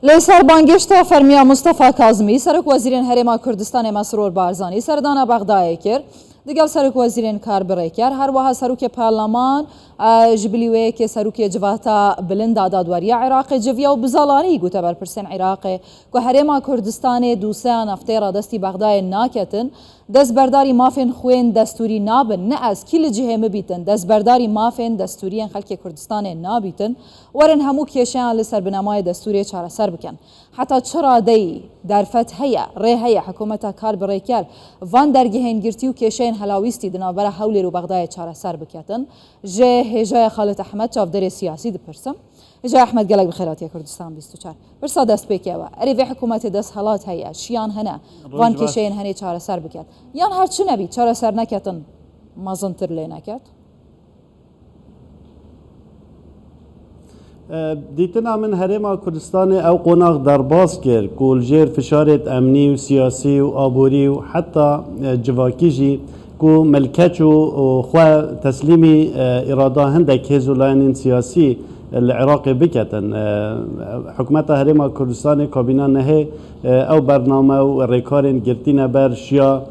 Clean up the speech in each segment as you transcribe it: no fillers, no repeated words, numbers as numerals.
لسر بانگشتا فرمیا مصطفى کاظمی سرک وزیرین هرما کردستان مسرور بارزانی سردانا بغدای کرد دیگر سرک وزیرین کاربری کرد هر وها سرک پارلمان جبلیوه که سرک جواتا بلند دادواری عراق جویا و بزالانی گوته بر پرسن عراق که هرما کردستان دوسیان افتیرا دستی بغدای ناکتن دست برداری مافین خوین دستوری نابن نه از کل جهه مبیتن دست برداری مافین دستوری خلک کردستان نابیتن ورن همو کشان لسر بنامای دستوری چاره سر بکن حتی چرا دی در فتحیه ریحیه حکومت کار بریکر وان درگهین گرتی و کشان هلاویستی دنابره حولی رو بغدای چاره سر بکتن جه هجای خالد احمد چافدر سیاسی دپرسم هجای احمد قالك بخيرات يا كردستان 24 برسا دست بيكوا اريفي حكومه دست حالات هيا شيان هنا وان كشين هني چاره سر بكات يان هر چه نبي چاره سر نكتن مازنتر لي نكت دیتنا من هرما کردستان او قناق درباز کرد کولجیر فشارت امنی و سیاسی و آبوری و حتی جواکیجی کو ملکت و خوا تسلیمی اراده هندک هزولان سیاسی العراق بکتن حکومت هرما کردستان کابینه نه او برنامه و ریکارن گرتین بر شیا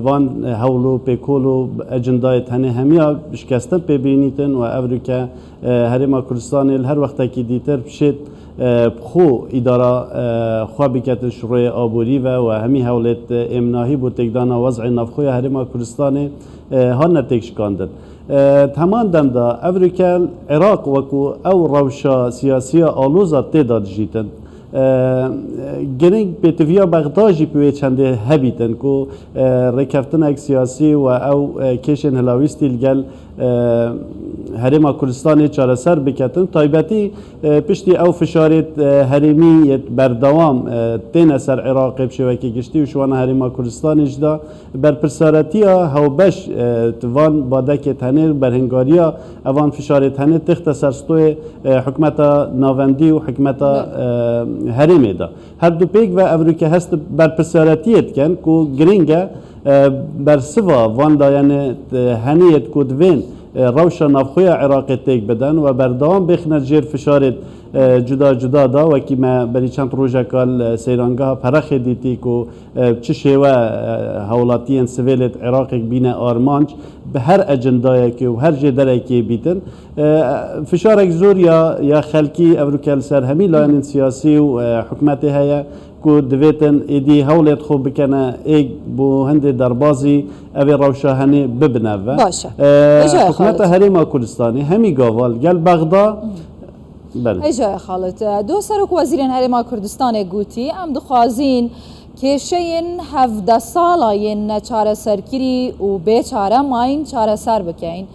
وان هولو پیکولو اجندای تنه همیا شکستن ببینیتن و افریقا هرما کردستان هر وقت که دیتر بشید خو اداره خو بکت شروع آبوری و همی هولت امناهی بود تقدان وضع نفخوی هرما کردستان ها نتیجه کندن تمام دم دا افریقا عراق وکو او روشا سیاسی آلوزا تعداد جیتن گرینگ بتویا بغداجی پیوی چنده هبیتن کو رکفتن اک سیاسی و او کشن هلاویستی لگل هرما کردستان چاره سر بکتن تایبتی پشتی او فشارت هرمی بردوام تین اثر عراق بشوکی گشتی و شوان هرما کردستان اجدا بر پرسارتی هاو بش توان بادک تنه برهنگاریا اوان فشارت تنه تخت سرستوی حکمت ناوندی و حکمت هرمی دا هر دو پیک و افریقا هست بر پرسارتیت کن کو گرینگه بر سوا وان دا یعنی هنیت کودوین روشا نافخوی عراق تیک بدن و بردام بخنه جیر فشارت جدا جدا دا و که ما بری چند روزه کال سیرانگاه پرخ دیتی که چه شیوه هولاتین سویلت عراق بینه آرمانج به هر اجندایی که و هر جدره که بیتن فشارک زور یا خلکی افریقا سر همی لاین سیاسی و حکمت هیا که دویتن ایدی هولت خوب بکنه ایک بو هند دربازی اوی روشاهنی ببنه باشه حکمت هرما کردستانی همی گاوال گل بغدا ایجای خالد دو سرک وزیرین هرما کردستان گوتی ام دخوازین کشین 17 سالاین چاره سرکری و بیچاره ماین چاره سر بکین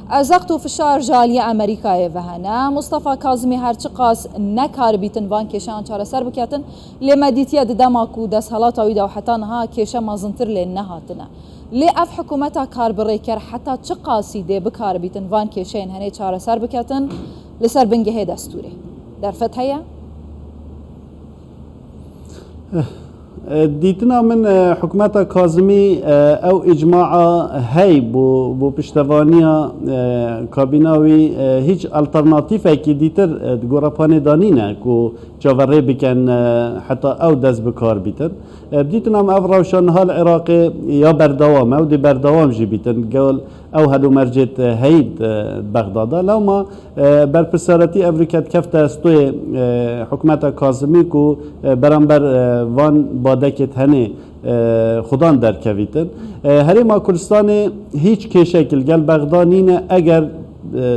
ازاقت و فشار جالی امریکای وهنا مصطفى کاظمی هرچی قاس نکار بیتن وان کشان چاره سر بکتن لمدیتیا دماکو دست حالات و ایدا و حتی نها کشه مازنتر لنهاتنه لی اف حکومتا کار بریکر حتی چه قاسی ده بکار بیتن وان کشین هنه چاره سر بکتن لسر بنگه دستوره در فتحیه دیتنا من حکومت کاظمی او اجماع هی بو پشتوانیا کابیناوی هیچ الترناتیف که دیتر گورپانی دانینه که جاوره بکن حتی او دست بکار بیتن دیتنا او روشان حال عراق یا بردوام او دی بردوام جی بیتن گول او هلو مرجت هید بغدادا لو ما بر پسارتی افریقا کفت استوی حکومت کاظمی که برانبر وان بادکت هنه خدان در کویتن هرما کردستان هیچ کشکل گل بغدا نینه اگر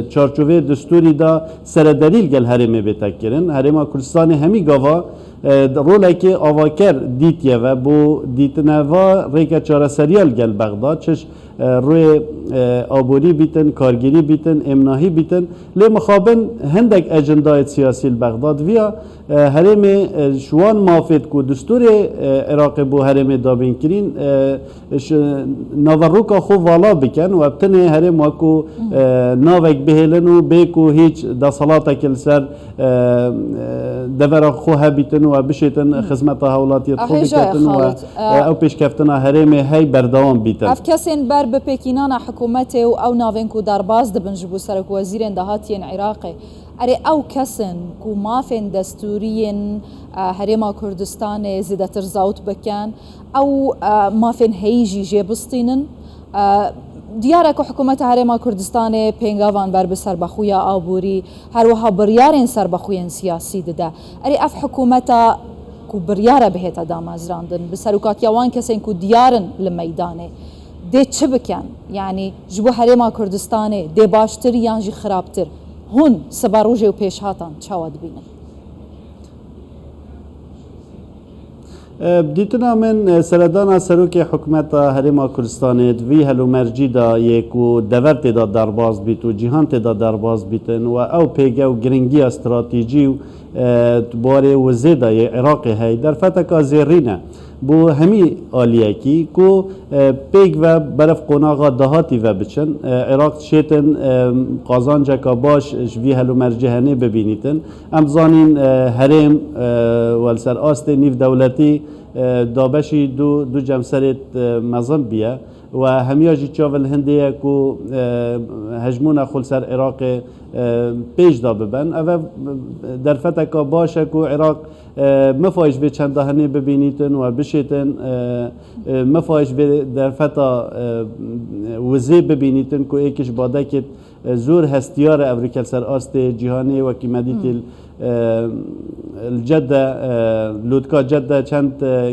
چارچوبه دستوری دا سردلیل گل هرمه بتکرن هرما کردستان همی گاوا روله که آواکر دیتیه و بو دیتنوا ریکا چاره سریال گل بغداد چش روی آبوری بیتن کارگیری بیتن امناهی بیتن لی مخابن هندک اجندای سیاسی بغداد ویا هرم شوان مافید کو دستور عراق بو هرم دابین کرین ناوروکا خو والا بکن و ابتنه هرم واکو ناوک بهلن و بیکو هیچ دا صلاتا کل سر دورا خو هبیتن و بشیتن خدمت هولاتی خو بکتن و او پیش کفتنا هرم هی بردوام بیتن اف کسین بر به پکینان حکومت او ناوین کو درباز دبن جبو سرک وزیرین دهاتین عراقی ئەرێ ئەو کەسن و مافێن دەستوریên هەرێما کوردستانê زیدەتر زاوت بکەن ئەو مافێن هەیژی ژێبستینن دیارە کە حکوومەتە هەرێما کوردستانê پێنگاوان بەر بە سەربەخویە ئابووری هەروەها بڕیارên سەربەخویên سیاسی دەدا ئەرێ ئەف حکوومەتە ku biryara bihêta damezrandin bi serokatiya wan kesên ku diyarin li meydanê dê çi bikin yanî ji bo herêma Kurdistanê dê baştir yan jî xirabtir hûn siba rojê û pêşhatan çawa dibînin دیتنا من سردانا سروک حکومت هرما کردستان وی هلو مرجی دا یک و دورت دا درباز بیت و جهان دا درباز بیتن و او پیگه و گرنگی استراتیجی و باره و زیده عراق های در فتک زیرینه بو همی آلیه کی کو پیگ و برف قناغا دهاتی و بچن عراق شیتن قازانجا کا باش وی هلو مرجهنه ببینیتن امزانین هرم والسر آست نیف دولتی دابشی دو جمسرت مزن بیه و همیاجی چاول هندیه کو هجمون خل سر عراق پیش دا ببن او در فتکا باشه کو عراق مفایش به چند دهنه ببینیتن و بشیتن مفایش به در فتا وزی ببینیتن کو ایکش باده که زور هستیار افریکل سر آست جهانی و کی مدیت الجده لودکا جده چند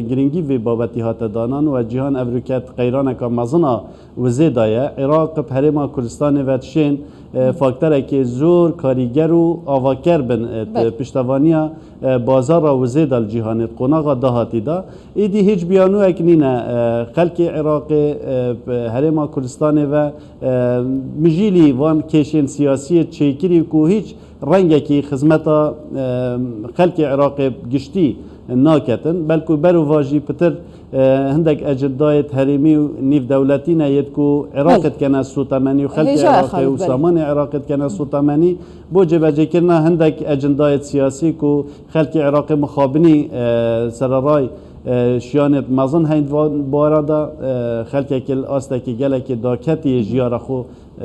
گرینگی وی بابتی هات دانان و جهان افریکت قیران که مزنا وزی دایه عراق هرما کردستان و تشین فاکتره که زور کاریگر و آواکر بن پشتوانیا بازار وزی دال جهانت قناغا دهاتی دا ایدی هیچ بیانو اکنینه خلق عراق هرما کردستان و مجیلی وان کشین سیاسی چیکری کو هیچ رنگی که خدمت خلق عراق گشتی ناکتن بلکه برو واجی پتر هندک اجندای هرمی و نیف دولتی نیت کو عراقت کنه سوتمانی و خلق عراق و سامان عراقت کنه سوتمانی بو جبهه کردن هندک اجندای سیاسی کو خلق عراق مخابنی سررای شیانت مزن هند باردا خلق کل آستکی گله که داکتی جیار خو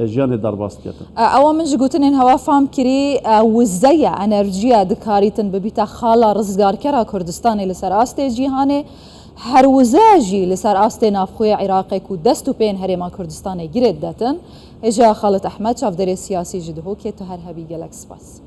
جان درباست کرد. اول من جگوتنین هوا فهم کری وزیا انرژیا دکاریتن ببیتا خالا رزگار کرا کردستانی لسر آسته جیهانه هر وزاجی لسر آسته نافخوی عراقی کو دستو پین هرما کردستانی گرد داتن. اجا خالد احمد شافدری سیاسی جدهو که تو هر هبی گلک سپاس.